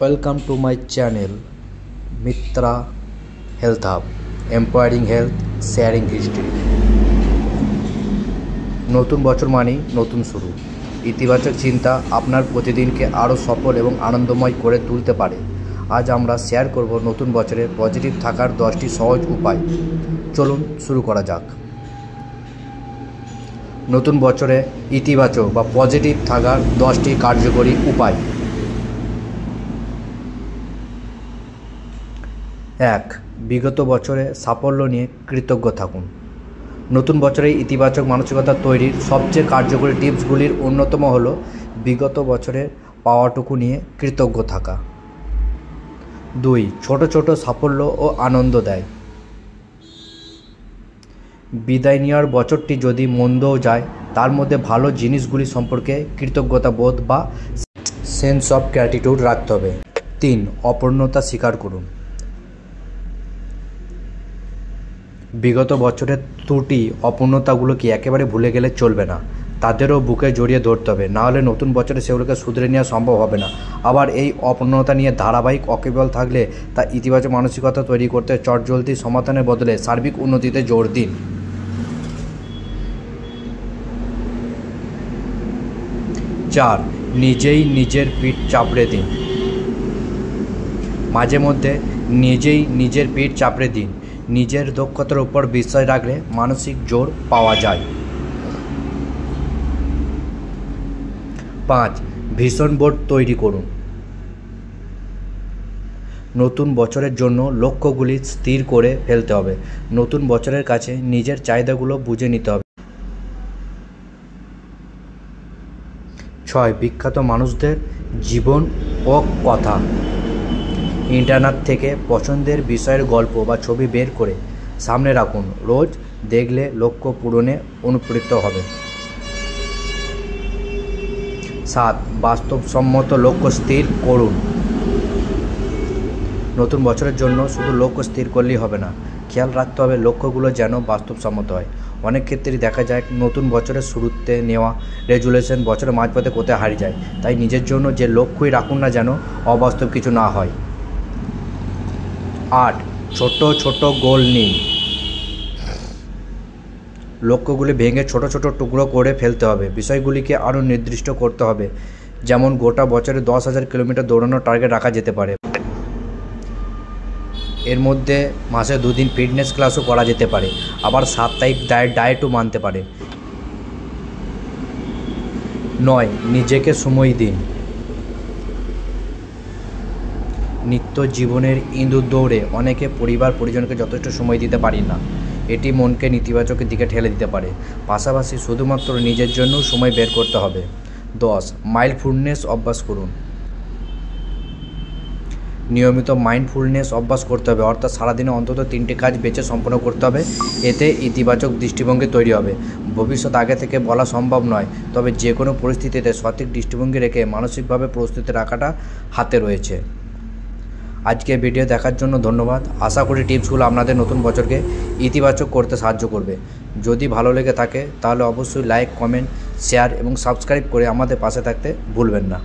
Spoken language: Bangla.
Welcome to my channel Mitra Health Hub, Empowering Health, Sharing History। নতুন বছর মানেই নতুন শুরু। ইতিবাচক চিন্তা আপনার প্রতিদিনকে আরও সফল এবং আনন্দময় করে তুলতে পারে। আজ আমরা শেয়ার করব নতুন বছরে পজিটিভ থাকার 10টি সহজ উপায়। চলুন শুরু করা যাক। নতুন বছরে ইতিবাচক বা পজিটিভ থাকার 10টি কার্যকরী উপায়। 1. বিগত বছরে সাফল্য নিয়ে কৃতজ্ঞ থাকুন। নতুন বছরে ইতিবাচক মানসিকতা তৈরির সবচেয়ে কার্যকরী টিপসগুলির অন্যতম হল বিগত বছরের পাওয়াটুকু নিয়ে কৃতজ্ঞ থাকা। 2. ছোট ছোট সাফল্য ও আনন্দ দেয়। বিদায় নেওয়ার বছরটি যদি মন্দও যায়, তার মধ্যে ভালো জিনিসগুলি সম্পর্কে কৃতজ্ঞতা বোধ বা সেন্স অফ গ্র্যাটিটিউড রাখতে হবে। 3. অপূর্ণতা স্বীকার করুন। বিগত বছরের ত্রুটি অপূর্ণতাগুলোকে একেবারে ভুলে গেলে চলবে না, তাদেরও বুকে জড়িয়ে ধরতে হবে, নাহলে নতুন বছরে সেগুলোকে শুধরে নেওয়া সম্ভব হবে না। আবার এই অপূর্ণতা নিয়ে ধারাবাহিক অকেবল থাকলে তা ইতিবাচক মানসিকতা তৈরি করতে চটজলদি সমাধানের বদলে সার্বিক উন্নতিতে জোর দিন। 4. নিজেই নিজের পিঠ চাপড়ে দিন। মাঝে মধ্যে নিজেই নিজের পিঠ চাপড়ে দিন। নিজের দক্ষতার উপর বিশ্বাস রাখলে মানসিক জোর পাওয়া যায়। 5. ভিশন বোর্ড তৈরি করুন। নতুন বছরের জন্য লক্ষ্যগুলি স্থির করে ফেলতে হবে। নতুন বছরের কাছে নিজের চাহিদাগুলো বুঝে নিতে হবে। 6. বিখ্যাত মানুষদের জীবন ও কথা। ইন্টারনেট থেকে পছন্দের বিষয়ের গল্প বা ছবি বের করে সামনে রাখুন। রোজ দেখলে লক্ষ্য পূরণে অনুপ্রাণিত হবে। 7. বাস্তবসম্মত লক্ষ্য স্থির করুন। নতুন বছরের জন্য শুধু লক্ষ্য স্থির করলেই হবে না, খেয়াল রাখতে হবে লক্ষ্যগুলো যেন বাস্তবসম্মত হয়। অনেক ক্ষেত্রেই দেখা যায় নতুন বছরের শুরুতে নেওয়া রেজুলেশন বছরের মাঝপথে কোথায় হারিয়ে যায়। তাই নিজের জন্য যে লক্ষ্যই রাখুন না যেন অবাস্তব কিছু না হয়। 8. ছোট ছোট গোল নিন। লক্ষ্যগুলি ভেঙে ছোট ছোট টুকরো করে ফেলতে হবে। বিষয়গুলিকে আরও নির্দিষ্ট করতে হবে, যেমন গোটা বছরে 10,000 কিলোমিটার দৌড়ানোর টার্গেট রাখা যেতে পারে। এর মধ্যে মাসে 2 দিন ফিটনেস ক্লাসও করা যেতে পারে, আবার সাপ্তাহিক ডায়েটও মানতে পারে। 9. নিজেকে সময় দিন। নিত্য জীবনের ইঁদুর দৌড়ে অনেকে পরিবার পরিজনকে যথেষ্ট সময় দিতে পারি না। এটি মনকে নেতিবাচকের দিকে ঠেলে দিতে পারে। পাশাপাশি শুধুমাত্র নিজের জন্যও সময় বের করতে হবে। 10. মাইন্ডফুলনেস অভ্যাস করুন। নিয়মিত মাইন্ডফুলনেস অভ্যাস করতে হবে, অর্থাৎ সারাদিনে অন্তত 3টি কাজ বেছে সম্পন্ন করতে হবে। এতে ইতিবাচক দৃষ্টিভঙ্গি তৈরি হবে। ভবিষ্যৎ আগে থেকে বলা সম্ভব নয়, তবে যে কোনো পরিস্থিতিতে সঠিক দৃষ্টিভঙ্গি রেখে মানসিকভাবে প্রস্তুতি রাখাটা হাতে রয়েছে। আজকে ভিডিও দেখার জন্য ধন্যবাদ। আশা করি টিপসগুলো আপনাদের নতুন বছরকে ইতিবাচক করতে সাহায্য করবে। যদি ভালো লেগে থাকে তাহলে অবশ্যই লাইক, কমেন্ট, শেয়ার এবং সাবস্ক্রাইব করে আমাদের পাশে থাকতে ভুলবেন না।